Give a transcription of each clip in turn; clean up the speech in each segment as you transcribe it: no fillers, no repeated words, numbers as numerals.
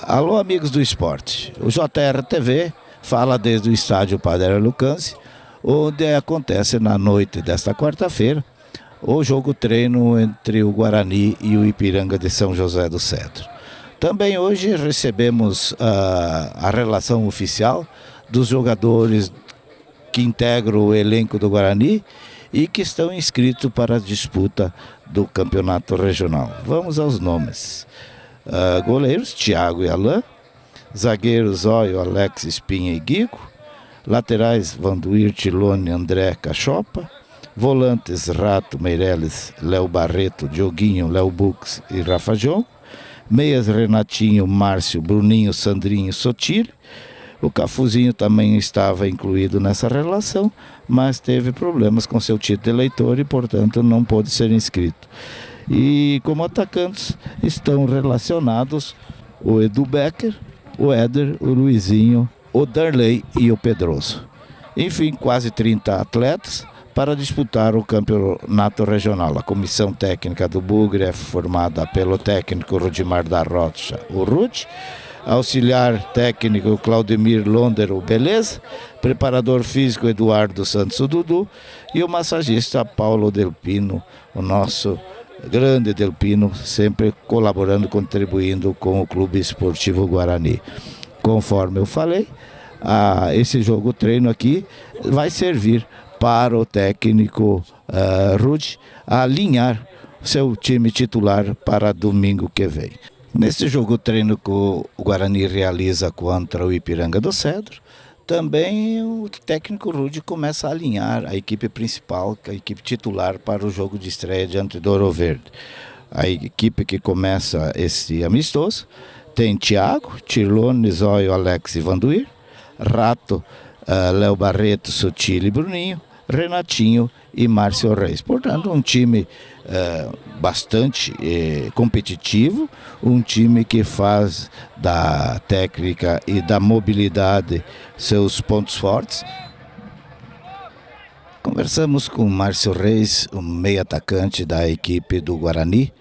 Alô, amigos do esporte. O JR-TV fala desde o estádio Padre Lucance, onde acontece na noite desta quarta-feira o jogo treino entre o Guarani e o Ipiranga de São José do Cedro. Também hoje recebemos a relação oficial dos jogadores que integram o elenco do Guarani e que estão inscritos para a disputa do campeonato regional. Vamos aos nomes. Goleiros, Thiago e Alain. Zagueiros, Zóio, Alex, Espinha e Guigo. Laterais, Vanduir, Tilone, André, Cachopa. Volantes, Rato, Meireles, Léo Barreto, Dioguinho, Léo Bux e Rafa João. Meias, Renatinho, Márcio, Bruninho, Sandrinho, Sotile. O Cafuzinho também estava incluído nessa relação, mas teve problemas com seu título de eleitor e, portanto, não pôde ser inscrito. E como atacantes estão relacionados o Edu Becker, o Éder, o Luizinho, o Darley e o Pedroso. Enfim, quase 30 atletas para disputar o campeonato regional. A comissão técnica do Bugre é formada pelo técnico Rudimar da Rocha, o Rude, auxiliar técnico Claudemir Londer, o Beleza, preparador físico Eduardo Santos, o Dudu, e o massagista Paulo Delpino, o nosso grande Delpino, sempre colaborando, contribuindo com o Clube Esportivo Guarani. Conforme eu falei, esse jogo treino aqui vai servir para o técnico Rude alinhar seu time titular para domingo que vem. Nesse jogo treino que o Guarani realiza contra o Ipiranga do Cedro, também o técnico Rude começa a alinhar a equipe principal, a equipe titular para o jogo de estreia diante do Ouro Verde. A equipe que começa esse amistoso tem Thiago, Tirlone, Zóio, Alex e Vanduir, Rato, Léo Barreto, Sotile e Bruninho, Renatinho e Márcio Reis. Portanto, um time bastante competitivo, um time que faz da técnica e da mobilidade seus pontos fortes. Conversamos com Márcio Reis, o meio atacante da equipe do Guarani,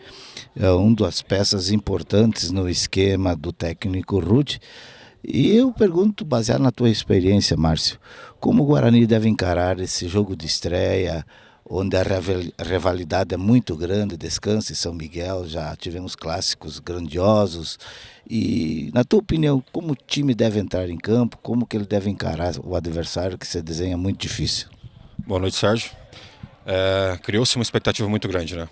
uma das peças importantes no esquema do técnico Rude. E eu pergunto, baseado na tua experiência, Márcio, como o Guarani deve encarar esse jogo de estreia, onde a rivalidade é muito grande, Descanso e São Miguel, já tivemos clássicos grandiosos. E, na tua opinião, como o time deve entrar em campo, como que ele deve encarar o adversário que se desenha muito difícil? Boa noite, Sérgio. Criou-se uma expectativa muito grande, né?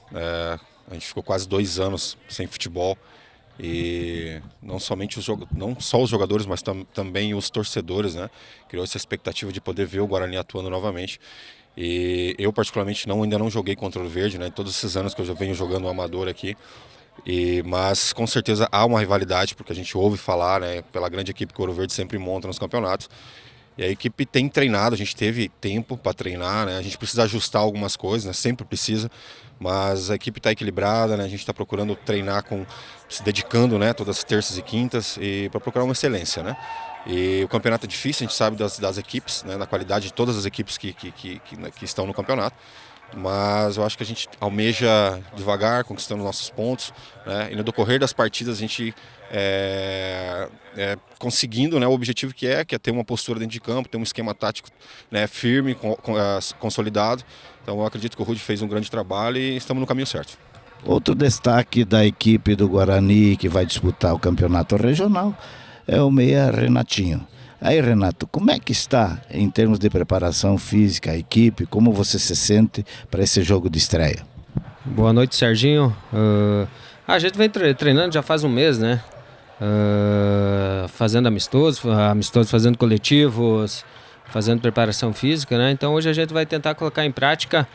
A gente ficou quase 2 anos sem futebol. E não só os jogadores, mas também os torcedores, né? Criou essa expectativa de poder ver o Guarani atuando novamente. E eu particularmente ainda não joguei contra o Verde, né? Todos esses anos que eu já venho jogando o amador aqui. Mas com certeza há uma rivalidade, porque a gente ouve falar, né? Pela grande equipe que o Ouro Verde sempre monta nos campeonatos. E a equipe tem treinado, a gente teve tempo para treinar, né? A gente precisa ajustar algumas coisas, né? Sempre precisa, mas a equipe está equilibrada, né? A gente está procurando treinar se dedicando, né? Todas as terças e quintas e para procurar uma excelência, né? E o campeonato é difícil, a gente sabe das equipes, né? Da qualidade de todas as equipes que estão no campeonato. Mas eu acho que a gente almeja devagar, conquistando nossos pontos, né? E no decorrer das partidas a gente conseguindo, né, o objetivo que é ter uma postura dentro de campo, ter um esquema tático, né, firme, consolidado. Então eu acredito que o Rude fez um grande trabalho e estamos no caminho certo. Outro destaque da equipe do Guarani que vai disputar o campeonato regional é o meia Renatinho. Aí, Renato, como é que está em termos de preparação física a equipe? Como você se sente para esse jogo de estreia? Boa noite, Serginho. A gente vem treinando já faz um mês, né? Fazendo amistosos, fazendo coletivos, fazendo preparação física, né? Então hoje a gente vai tentar colocar em prática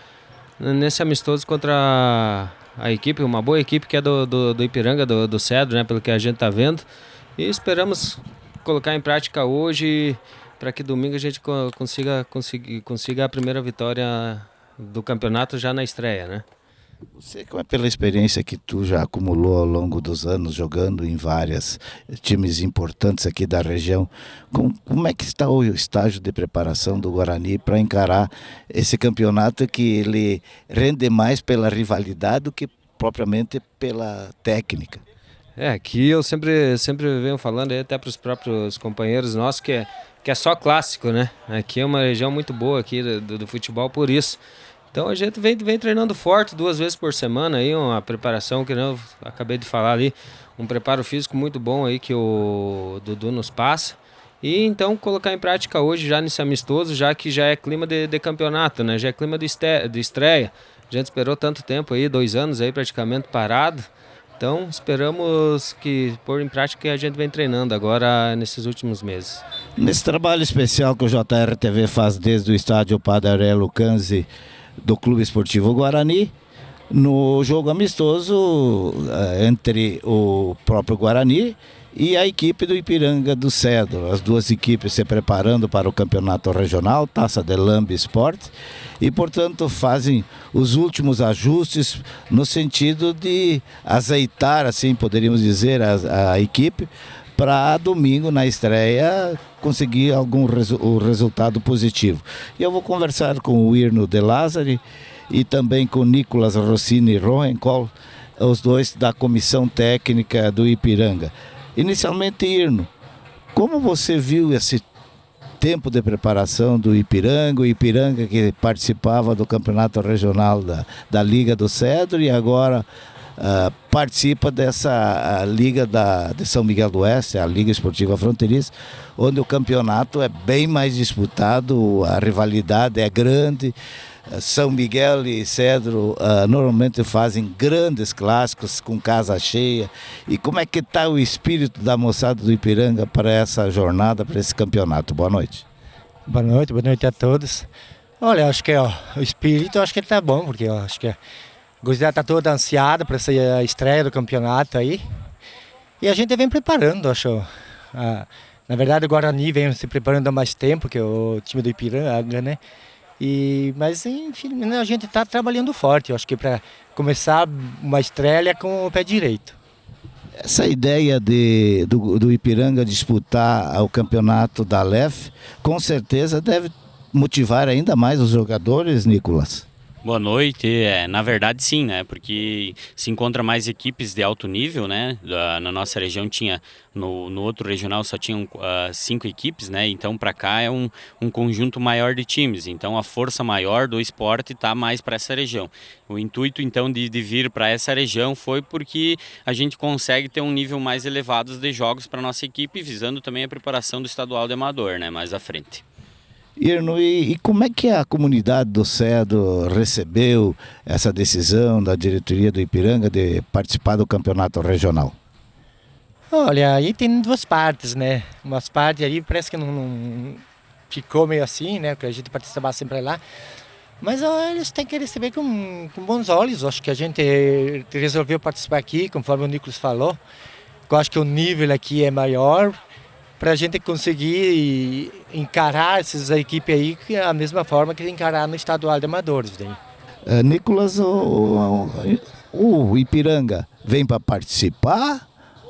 nesse amistoso contra a equipe, uma boa equipe que é do Ipiranga, do Cedro, né? Pelo que a gente está vendo. E esperamos colocar em prática hoje para que domingo a gente consiga a primeira vitória do campeonato já na estreia, né? Você, pela experiência que tu já acumulou ao longo dos anos, jogando em vários times importantes aqui da região, como é que está o estágio de preparação do Guarani para encarar esse campeonato que ele rende mais pela rivalidade do que propriamente pela técnica? Aqui eu sempre venho falando aí até para os próprios companheiros nossos que é só clássico, né? Aqui é uma região muito boa aqui do futebol por isso. Então a gente vem treinando forte 2 vezes por semana aí, uma preparação que eu acabei de falar ali, um preparo físico muito bom aí que o Dudu nos passa. E então colocar em prática hoje já nesse amistoso, já que já é clima de campeonato, né? Já é clima de estreia. A gente esperou tanto tempo aí, 2 anos aí praticamente parado. Então esperamos que pôr em prática que a gente vem treinando agora nesses últimos meses. Nesse trabalho especial que o JRTV faz desde o estádio Padre Aurélio Canzi do Clube Esportivo Guarani, no jogo amistoso entre o próprio Guarani e a equipe do Ipiranga do Cedro, as duas equipes se preparando para o campeonato regional, Taça de Lambe Sport, e portanto fazem os últimos ajustes no sentido de azeitar, assim poderíamos dizer, a equipe para domingo na estreia conseguir o resultado positivo. E eu vou conversar com o Irno De Lázari e também com o Nicolas Rossini Rohenkol, os dois da comissão técnica do Ipiranga. Inicialmente, Irno, como você viu esse tempo de preparação do Ipiranga, o Ipiranga que participava do campeonato regional da Liga do Cedro e agora participa dessa Liga de São Miguel do Oeste, a Liga Esportiva Fronteiriça, onde o campeonato é bem mais disputado, a rivalidade é grande. São Miguel e Cedro normalmente fazem grandes clássicos com casa cheia. E como é que está o espírito da moçada do Ipiranga para essa jornada, para esse campeonato? Boa noite. Boa noite a todos. Olha, acho que o espírito acho que está bom, porque eu acho que a gurizada está toda ansiada para essa estreia do campeonato aí. E a gente vem preparando, acho. Na verdade o Guarani vem se preparando há mais tempo, que é o time do Ipiranga, né? Mas enfim, a gente está trabalhando forte, eu acho que para começar uma estreia com o pé direito. Essa ideia do Ipiranga disputar o campeonato da LEF, com certeza deve motivar ainda mais os jogadores, Nicolas. Boa noite, na verdade sim, né, porque se encontra mais equipes de alto nível, né, na nossa região tinha, no outro regional só tinham 5 equipes, né, então para cá é um conjunto maior de times, então a força maior do esporte está mais para essa região. O intuito então de vir para essa região foi porque a gente consegue ter um nível mais elevado de jogos para nossa equipe, visando também a preparação do estadual de amador, né, mais à frente. Irno, e como é que a comunidade do Cedro recebeu essa decisão da diretoria do Ipiranga de participar do campeonato regional? Olha, aí tem 2 partes, né? Umas partes aí parece que não ficou meio assim, né? Porque a gente participava sempre lá. Mas eles têm que receber com bons olhos. Acho que a gente resolveu participar aqui, conforme o Nicolas falou. Eu acho que o nível aqui é maior, para a gente conseguir encarar essas equipes aí da mesma forma que encarar no estadual de amadores. Nicolas, o Ipiranga vem para participar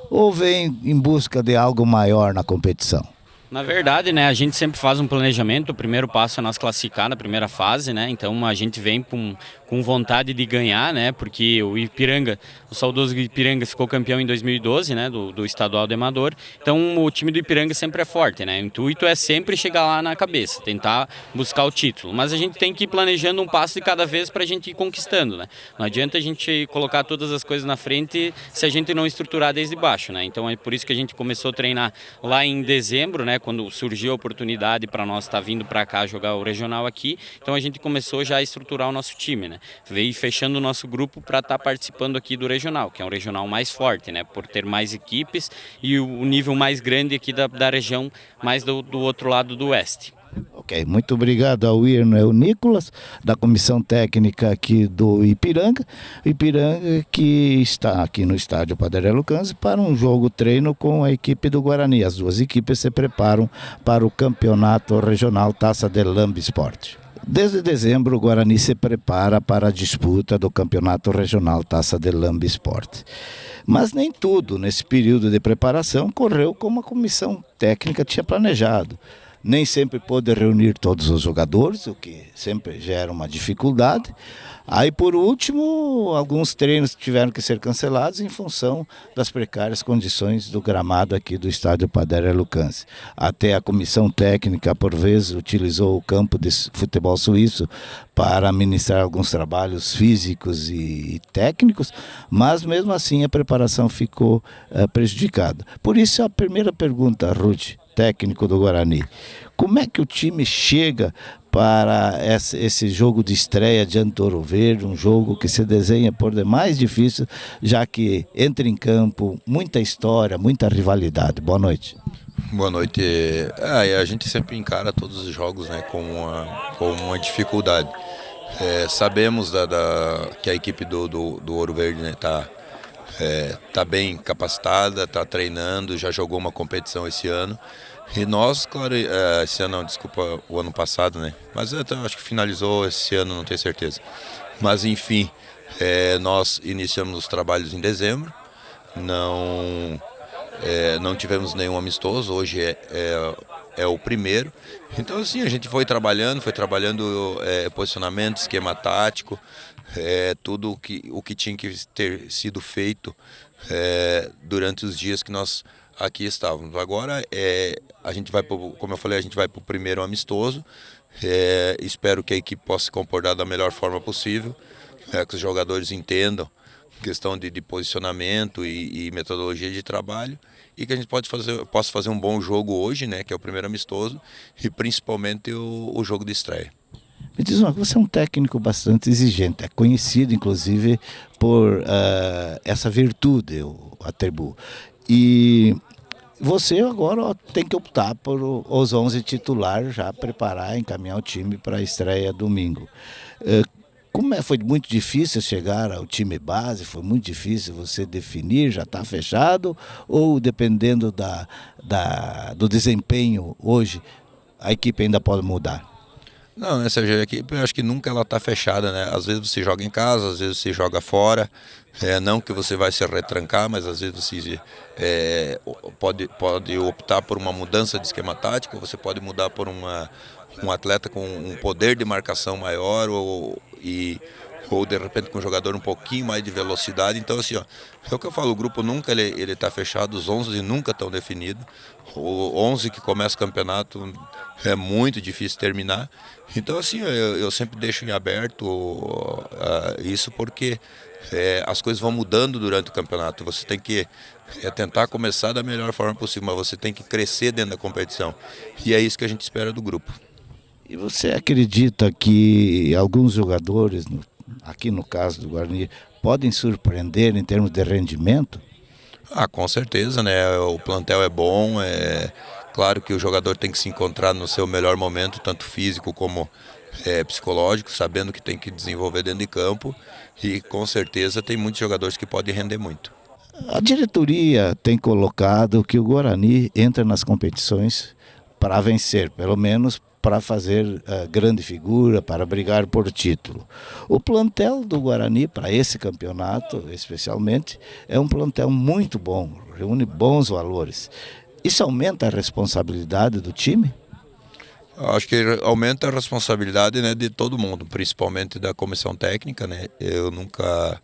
ou vem em busca de algo maior na competição? Na verdade, né, a gente sempre faz um planejamento, o primeiro passo é nós classificar na primeira fase, né, então a gente vem com vontade de ganhar, né, porque o Ipiranga, o saudoso Ipiranga ficou campeão em 2012, né, do estadual de amador, então o time do Ipiranga sempre é forte, né, o intuito é sempre chegar lá na cabeça, tentar buscar o título, mas a gente tem que ir planejando um passo de cada vez para a gente ir conquistando, né, não adianta a gente colocar todas as coisas na frente se a gente não estruturar desde baixo, né, então é por isso que a gente começou a treinar lá em dezembro, né, quando surgiu a oportunidade para nós estar vindo para cá jogar o regional aqui, então a gente começou já a estruturar o nosso time, né? Veio fechando o nosso grupo para estar participando aqui do regional, que é um regional mais forte, né? Por ter mais equipes e o nível mais grande aqui da região, mais do outro lado do oeste. Ok, muito obrigado ao Irno e ao Nicolas, da comissão técnica aqui do Ipiranga. Ipiranga que está aqui no estádio Padre Aurélio Canzi para um jogo treino com a equipe do Guarani. As duas equipes se preparam para o campeonato regional Taça de Lambe Sport. Desde dezembro, o Guarani se prepara para a disputa do campeonato regional Taça de Lambe Sport. Mas nem tudo nesse período de preparação correu como a comissão técnica tinha planejado. nem sempre pôde reunir todos os jogadores, o que sempre gera uma dificuldade. Aí, por último, alguns treinos tiveram que ser cancelados em função das precárias condições do gramado aqui do estádio Padre Lucchesi. Até a comissão técnica, por vezes, utilizou o campo de futebol suíço para ministrar alguns trabalhos físicos e técnicos, mas mesmo assim a preparação ficou prejudicada. Por isso, a primeira pergunta, Ruth, técnico do Guarani: como é que o time chega para esse jogo de estreia diante do Ouro Verde, um jogo que se desenha por demais difícil, já que entra em campo muita história, muita rivalidade? Boa noite. Boa noite. A gente sempre encara todos os jogos, né, com uma dificuldade. Sabemos que a equipe do Ouro Verde, né, tá bem capacitada, está treinando, já jogou uma competição esse ano. E nós, claro, esse ano, desculpa, o ano passado, né? Mas eu acho que finalizou esse ano, não tenho certeza. Mas enfim, nós iniciamos os trabalhos em dezembro, não tivemos nenhum amistoso, hoje é o primeiro. Então assim, a gente foi trabalhando posicionamento, esquema tático, tudo o que tinha que ter sido feito durante os dias que nós aqui estávamos. Agora a gente vai, como eu falei, a gente vai para o primeiro amistoso. Espero que a equipe possa se comportar da melhor forma possível, que os jogadores entendam questão de posicionamento e metodologia de trabalho, e que a gente possa fazer um bom jogo hoje, né, que é o primeiro amistoso, e principalmente o jogo de estreia. Me diz uma coisa, você é um técnico bastante exigente, é conhecido inclusive por essa virtude, eu atribuo. E você agora tem que optar por os 11 titulares, já preparar, encaminhar o time para a estreia domingo. Foi muito difícil chegar ao time base? Foi muito difícil você definir? Já está fechado? Ou dependendo do desempenho hoje, a equipe ainda pode mudar? Não, essa equipe eu acho que nunca ela está fechada, né? Às vezes você joga em casa, às vezes você joga fora. Não que você vai se retrancar, mas às vezes você pode optar por uma mudança de esquema tático, você pode mudar por um atleta com um poder de marcação maior ou de repente com um jogador um pouquinho mais de velocidade. Então assim, é o que eu falo, o grupo nunca ele está fechado, os 11 nunca estão definidos. O 11 que começa o campeonato é muito difícil terminar. Então assim, eu sempre deixo em aberto isso, porque as coisas vão mudando durante o campeonato. Você tem que tentar começar da melhor forma possível, mas você tem que crescer dentro da competição. E é isso que a gente espera do grupo. E você acredita que alguns jogadores, aqui no caso do Guarani, podem surpreender em termos de rendimento? Com certeza, né? O plantel é bom, claro que o jogador tem que se encontrar no seu melhor momento, tanto físico como psicológico, sabendo que tem que desenvolver dentro de campo, e com certeza tem muitos jogadores que podem render muito. A diretoria tem colocado que o Guarani entra nas competições para vencer, pelo menos para fazer grande figura, para brigar por título. O plantel do Guarani, para esse campeonato especialmente, é um plantel muito bom, reúne bons valores. Isso aumenta a responsabilidade do time? Eu acho que aumenta a responsabilidade, né, de todo mundo, principalmente da comissão técnica, né? Eu nunca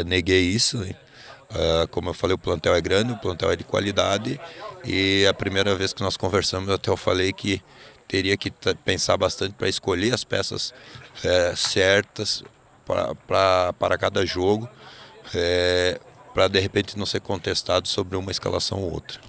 neguei isso, né? Como eu falei, o plantel é grande, o plantel é de qualidade, e a primeira vez que nós conversamos, até eu falei que teria que pensar bastante para escolher as peças certas para cada jogo, para de repente não ser contestado sobre uma escalação ou outra.